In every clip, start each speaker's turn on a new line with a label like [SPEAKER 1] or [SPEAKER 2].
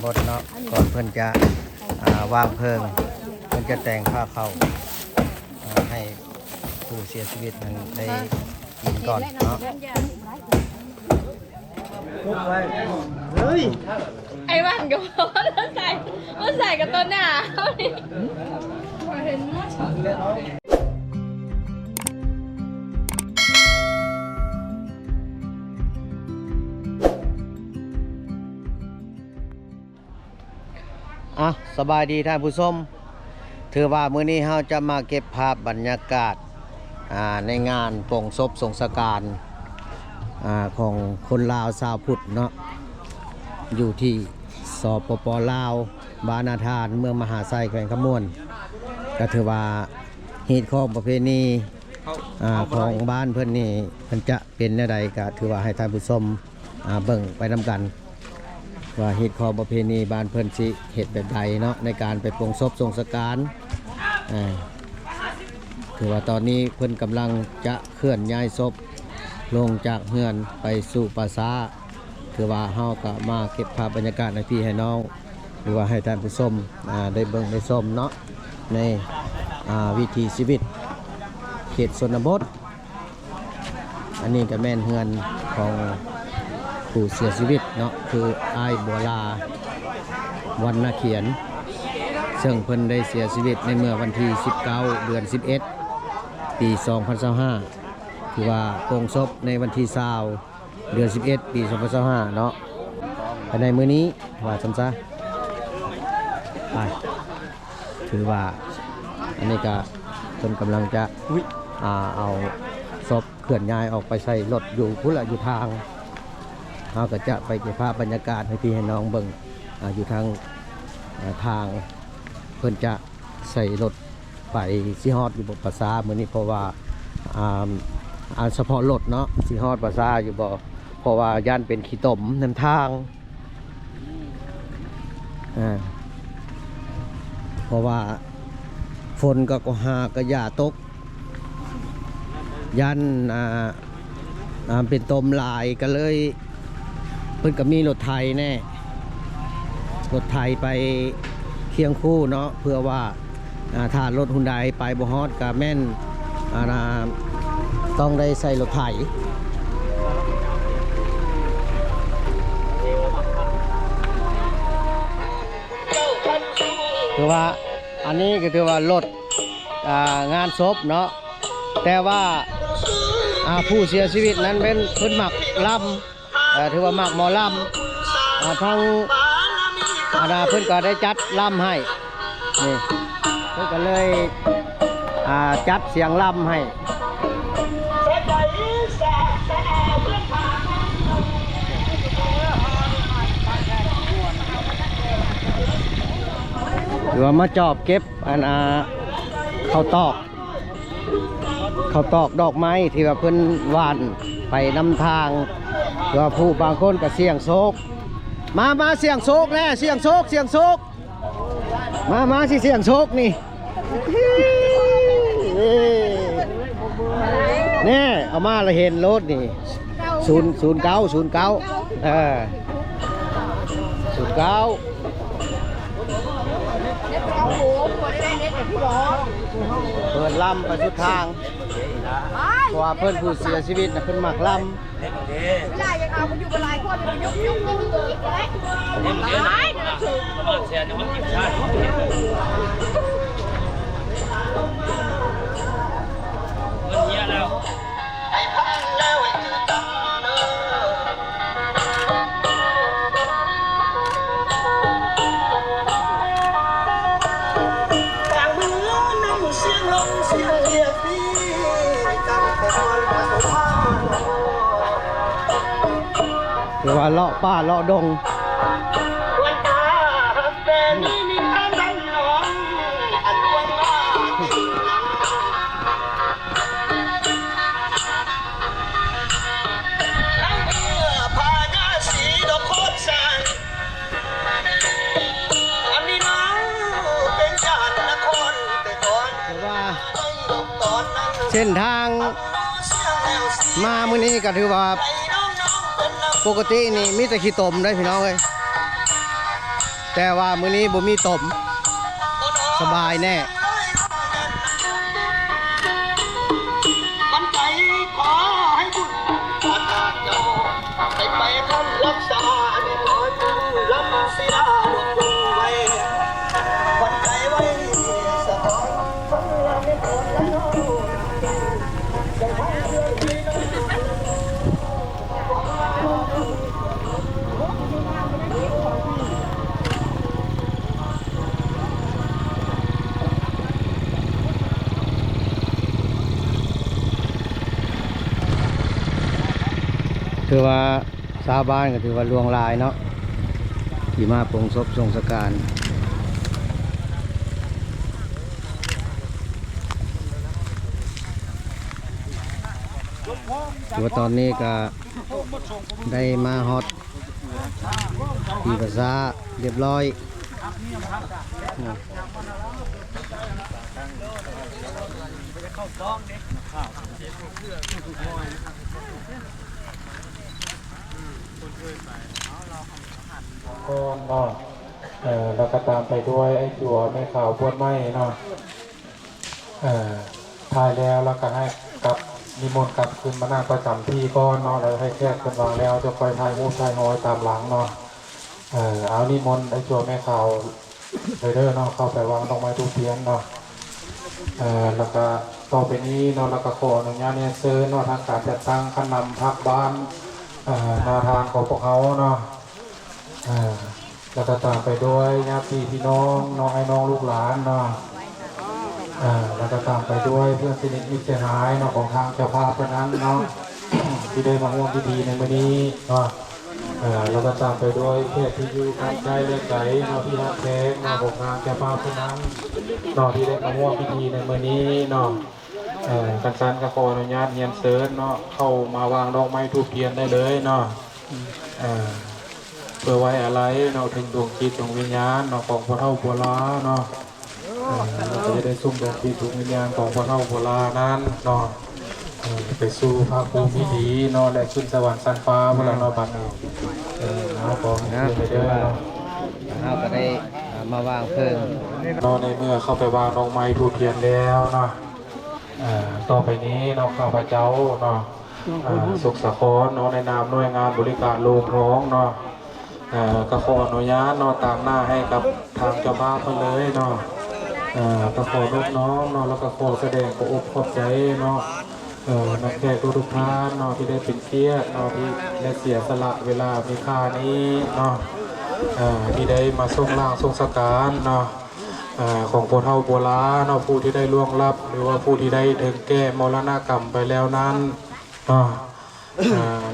[SPEAKER 1] บทเนาะก่อนเพื่อนจะวางเพลิงเพื่อนจะแต่งผ้าเข้าให้ผู้เสียชีวิตนั้นได้กินก่อนเนาะเฮ้ย
[SPEAKER 2] ไอ้วันก็บอกว่าใส่กับต้นหน้า
[SPEAKER 1] สบายดีท่านผู้ชมถือว่ามื้อนี้เราจะมาเก็บภาพบรรยากาศในงานโปร่งศพสงสการของคนลาวชาวพุทธเนาะอยู่ที่สปป.ลาวบ้านนาธานเมืองมหาไซแขวงขมวนก็ถือว่าฮีตของประเพณีของบ้านเพื่อนนี่มันจะเป็นแนวใดก็ถือว่าให้ท่านผู้ชมเบิ่งไปนำกันว่าฮีตของประเพณีบ้านเพื่อนสิเฮ็ดแบบใดเนาะในการไปโปร่งศพสงสการถือว่าตอนนี้เพื่อนกำลังจะเคลื่อนย้ายศพลงจากเฮือนไปสู่ปราสาทคือว่าเฮาก็มาเก็บภาพบรรยากาศให้พี่ให้น้องหรือว่าให้ท่านผู้ชมได้เบิ่งได้ชมเนาะในวิถีชีวิตเขตชนบทอันนี้ก็แม่นเฮือนของผู้เสียชีวิตเนาะคืออ้ายบัวลาวันนาเขียนซึ่งเพิ่นได้เสียชีวิตในเมื่อวันที่19เดือน11ปี2025คือว่าโปร่งศพในวันที่20เดือน11ปี2025เนาะภายในมื้อนี้ว่าซั่นซะไปถือว่าอันนี้ก็เพิ่นกำลังจะเอาศพเคลื่อนย้ายออกไปใส่รถอยู่พุ่นละอยู่ทางเราก็จะไปเก็บภาพบรรยากาศให้พี่ให้น้องเบิ่งอยู่ทางทางเพิ่นจะใส่รถไปสิฮอดอยู่บนปราสาทมื้อนี้เพราะว่าเฉพาะรถเนาะสิฮอดปราสาทอยู่บ่เพราะว่าย่านเป็นขี้ตมนำทางเพราะว่าฝนก็หาก็อย่าตกยันเป็นตมลายก็เลยเพิ่นก็มีรถไถแน่รถไถไปเคียงคู่เนาะเพื่อว่าถ้ารถหุ่นใดไปบ่ฮอดก็แม่นต้องได้ใส่รถไถถือว่าอันนี้ก็ถือว่ารถงานศพเนาะแต่ว่าผู้เสียชีวิตนั้นเป็นเพิ่นหมักลำถือว่าหมักหมอลำทั้งเพิ่นก็ได้จัดลำให้นี่เพิ่นก็เลยจัดเสียงลำให้หรือว่ามาจอบเก็บข้าวตอกดอกไม้ที่ว่าเพิ่นหว่านไปนำทางหรือว่าผู้บางคนก็เสี่ยงโชคมาเสี่ยงโชคแน่เสี่ยงโชคมาสิเสี่ยงโชคนี่นี่เอามาเราเห็นรถนี่09เพิ่นลำไปสุดทางเพราะว่าเพิ่นผู้เสียชีวิตนะเพิ่นมักลำ
[SPEAKER 2] เวลายังเอามันอยู่กับหลายคนมันยกหลายเดี๋ยวถูกประมาณแสนมันยิ่งชาติเงินเยอะแล้ว
[SPEAKER 1] หรือว่าเลาะป่าเลาะดงเส้นทางมามื้อนี้ก็ถือว่าปกตินี่มีแต่ขี้ตมได้พี่น้องเลย ม แต่ว่ามื้อนี้บ่มีตมสบายแน่
[SPEAKER 3] มันใจขอให้บุญพระนาเจ้าไปคำรักษาในหอนลำเสียลงไว้วันใจไว้สะท้อนฟังลำในโอนและน้องยังพังเรื่องที่น้อง
[SPEAKER 1] ถือว่าชาวบ้านก็ถือว่าลวงลายเนาะที่มาปลงศพทรงสการถือว่าตอนนี้ก็ได้มาฮอตที่ภาษาเรียบร้อย
[SPEAKER 4] ก็เนาะแล้วก็ตามไปด้วยไอ้จั่วแม่ขาวพวดไม้เนาะทายแล้วก็ให้กลับนิมนต์กลับคืนมานั่งประจำที่ก็เนาะแล้วให้แขกคนวางแล้วจะคอยทายมูทายหอยตามหลังเนาะเอานิมนต์ไอ้จั่วแม่ขาวเด้อเนาะเข้าไปวางดอกไม้ทูบเทียนเนาะแล้วก็ต่อไปนี้เนาะแล้วก็ขออนุญาตเนี่ยเชิญเนาะทางการจัดตั้งขนำพักบ้านนาทานของพวกเขาเนาะแล้วก็ตามไปด้วยญาติพี่น้องน้องไอ้น้องลูกหลานเนาะแล้วก็ตามไปด้วยเพื่อนสนิทมิตรหายเนาะของทางเจ้าภาพเท่านั้นเนาะ ที่ได้มาร่วมพิธีในวันนี้เนาะแล้วก็ตามไปด้วยแขกที่อยู่ข้างใจเลือดไหลเนาะที่รักแท้เนาะของทางเจ้าภาพเท่านั้นเนาะที่ได้มาร่วมพิธีในวันนี้เนาะกันสันก็ขออนุญาตเรียนเชิญเนาะเข้ามาวางดอกไม้ทูบเทียนได้เลยเนาะเพื่อไว้อะไรเนาะถึงดวงจิตดวงวิญญาณเนาะของพ่อเฒ่าบัวลาเนาะเราจะได้ซุ่มดวงจิตดวงวิญญาณของพ่อเฒ่าบัวลานั้นเนาะไปสู่ภาคภูมิที่ดีเนาะและขึ้นสวรรค์สันฟ้าเมื่อเราเนาะบัดนี้เอาของไปเด้อเนาะ
[SPEAKER 1] เราก็ได้มาวางเพลิง
[SPEAKER 4] เนาะในเมื่อเข้าไปวางดอกไม้ทูบเทียนแล้วเนาะต่อไปนี้เนาะข้าพเจ้าเนาะสุขสะครเนาะในนามหน่วยงานบริการโรงร้องเนาะก็ขออนุญาตเนาะตามหน้าให้กับทางเจ้าภาพเพิ่นเลยเนาะก็ขอนอบน้อมเนาะแล้วก็ขอแสดงขออกขอบใจเนาะนักแขกทุกท่านเนาะที่ได้เป็นเกียรติเนาะที่ได้เสียสละเวลามีค่านี้เนาะที่ได้มาทรงล่างทรงสการเนาะของพ่อเฒ่าโบราณเนาะผู้ที่ได้ล่วงลับหรือว่าผู้ที่ได้ถึงแก่มรณกรรมไปแล้วนั้นเนาะ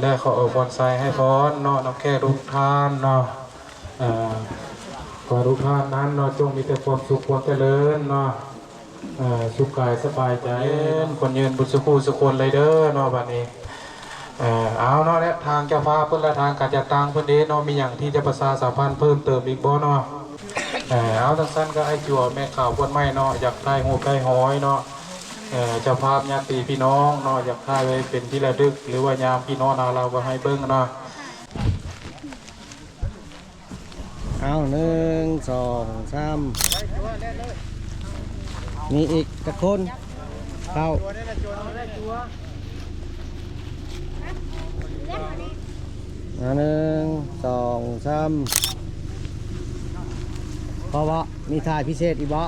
[SPEAKER 4] และขอพรใส่ให้พรเนาะนักแขกทุกท่านเนาะขอทุกท่านนั้นเนาะจงมีแต่ความสุขความเจริญเนาะสุขกายสบายใจคนยืนบุญสุขสุขคนเลยเด้อเนาะบัดนี้เอาเนาะและทางเจ้าฟ้าเพิ่นและทางการจัดตั้งเพิ่นเด้เนาะมีอย่างที่จะประชาสัมพันธ์เพิ่มเติมอีกบ่เนาะเอาทั้งสั้นก็ไอ้จั่วแม่ข่าวคนไม่เนาะอยากได้หูใกล้หอยเนาะเจ้าภาพญาติพี่น้องเนาะอยากได้ไว้เป็นที่ระลึกหรือว่ายามพี่น้องเราไว้ให้เบิ่งเนาะ
[SPEAKER 1] เอา1 2 3มีอีกตะคนเข้า1 2 3พอบ่มีถ่ายพิเศษอีกบ่1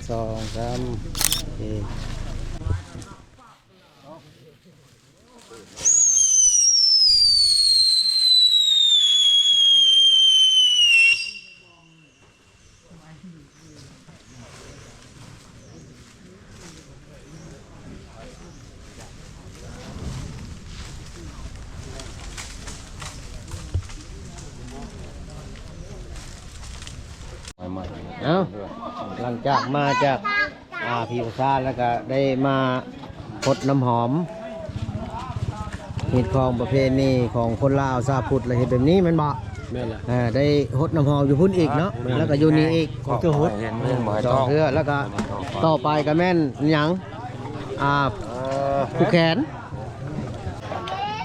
[SPEAKER 1] 2 3โอเคเอาหลังจากมาจากพี่ประสาแล้วก็ได้มาพดน้ำหอมเหตุของประเพณีของคนลาวซาพุทธอะไรแบบนี้มันบ่ได้หดน้ำหอมอยู่พุ่นอีกเนาะแล้วก็อยู่นี่อีกก็หดสองเทื่อแล้วก็ต่อไปก็แม่นหยังผู้แขน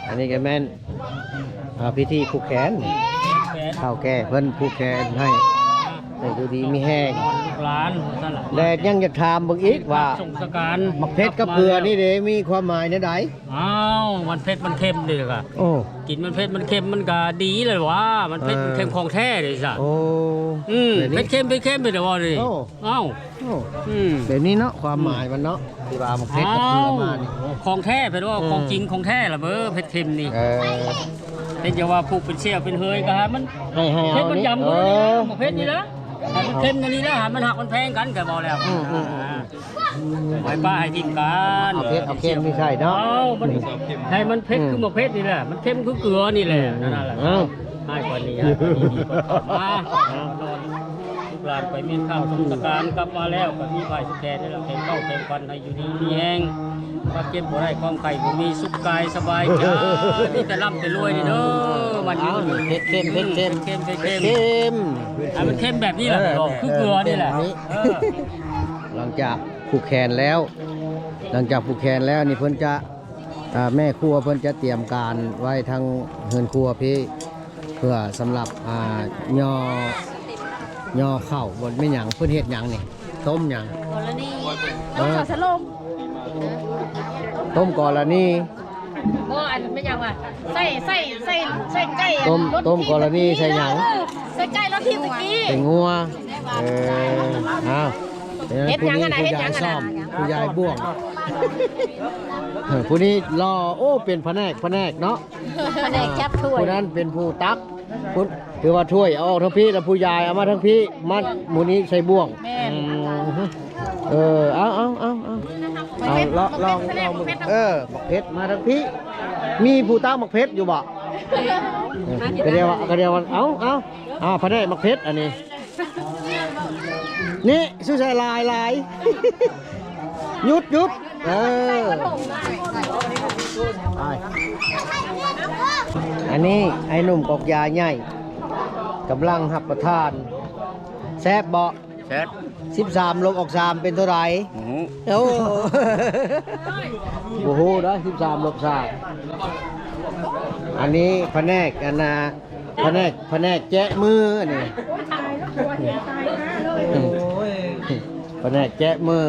[SPEAKER 1] อันนี้ก็แม่นพิธีผูกแขนข้าวแก่เพิ่นผูกแขนให้แต่ดูดีมีแห้ง
[SPEAKER 5] ลูกหลานนั่นแหละ
[SPEAKER 1] และยังจะถามเบิ่งอีกว่า
[SPEAKER 5] ส่งสการ
[SPEAKER 1] มักเพชรกับเกลือนี่เด้มีความหมายในใด
[SPEAKER 5] อ้าวมันเผ็ดมันเค็มเลยค่ะ
[SPEAKER 1] โอ้
[SPEAKER 5] กินมันเผ็ดมันเค็มมันก็ดีเลยว่ามันเผ็ดมันเค็มของแท้เลยจ้ะ
[SPEAKER 1] โอ้
[SPEAKER 5] เผ็ดเค็มไปเดี๋ยวว่าเลย
[SPEAKER 1] โอ้
[SPEAKER 5] อ้าว
[SPEAKER 1] โอ้
[SPEAKER 5] อืม
[SPEAKER 1] แบบนี้เนาะความหมายมันเนาะที่ว่ามักเพชรกับเกลือมานี่
[SPEAKER 5] ของแท้เป็นว่าของจริงของแท้ละเบ้อเผ็ดเค็มนี่ เป็นจะว่าผูกเป็นเชี่ยวเป็นเฮยก็ฮะมัน
[SPEAKER 1] ให้
[SPEAKER 5] เผ็ด
[SPEAKER 1] เอา
[SPEAKER 5] มัน
[SPEAKER 1] นี่
[SPEAKER 5] ยำกันนี่นะเผ็ดนี่นะให้มันเค็มนี่นะให้มันหักมันแพงกันก็บอกแล้วไว้ป้าให้ทิ้งกัน
[SPEAKER 1] เอาเพชรเอาเค็มไม่ใช่เนาะ
[SPEAKER 5] เอามันให้มันเผ็ดคือหมกเผ็ดนี่แหละมันเค็มคือเกลือนี่แหละนั่นแหละ
[SPEAKER 1] เอ้า
[SPEAKER 5] ให้กว่านี้ให้กว่านี้ดีกว่ามาลูกหลานไปเมียนข้าวสงการกลับมาแล้วก็มีไผ่สแกนนี่แหละเพลงเข้าเพลงควันให้อยู่ดีมีแห้งความเจ็บบ่ได้ความไข่บ่มีสุขกายสบายใจนี่แต่ร่ำแต่รวยนี่เด้อมันอยู่
[SPEAKER 1] เพชรเค็มเพชรเค็ม
[SPEAKER 5] เค็ม
[SPEAKER 1] เค็
[SPEAKER 5] เค็ม
[SPEAKER 1] ม
[SPEAKER 5] อ่ะมันเค็มแบบนี้แหละคือเกลือนี่แหละ
[SPEAKER 1] หลังจากผูกแขนแล้ว หลังจากผูกแขนแล้วนี่เพิ่นจะแม่ครัวเพิ่นจะเตรียมการไว้ทางเฮือนครัวพี่เพื่อสำหรับย่อข้าวบนไม่หยังเพิ่นเฮ็ดหยังนี่ต้มหยัง
[SPEAKER 2] กรณีต้องขอสลม
[SPEAKER 1] ต้มกรณี
[SPEAKER 2] บ่อันไม่ยังว่ะใส่ไก่
[SPEAKER 1] ต้มกรณีใส่หยัง
[SPEAKER 2] ใส่ไก่รถที่ตะกี้
[SPEAKER 1] ใส่งัวอ้าว
[SPEAKER 2] เฮ็ดหยังอะนะ
[SPEAKER 1] ผู้
[SPEAKER 2] เฮ็ดห
[SPEAKER 1] ยา
[SPEAKER 2] ยั
[SPEAKER 1] ย
[SPEAKER 2] งอะนะ
[SPEAKER 1] ซ่อมผู้ยายบ่วงผู้นี้รอโอ้เป็นแผนกเนาะ
[SPEAKER 2] แผนกจับถ้วย
[SPEAKER 1] ผู้นั้นเป็นผู้ตักผู้ถือว่าถ้วยเอาออกทั้งพี่แล้วผู้ยายเอามาทั้งพี่มัดหมูนี้ใส่บ่วงเอาลองบักเพชรมาทั้งพี่มีผู้ตักบักเพชรอยู่บ่ก็เดียวว่าเอาแผนกบักเพชรอันนี้นี่ชื่อใส่ลายหยุดอันนี้ไอ้หนุ่มกอกยาใหญ่กำลังหับประทานแซบเบาะ
[SPEAKER 5] แซ่บ
[SPEAKER 1] 13ลบออก3เป็นเท่าไหร่โอ้โหได้13ลบ3อันนี้แผนกอันน่ะแผนกแจ๊ะมือนี่แผนกแจ๊ะมือ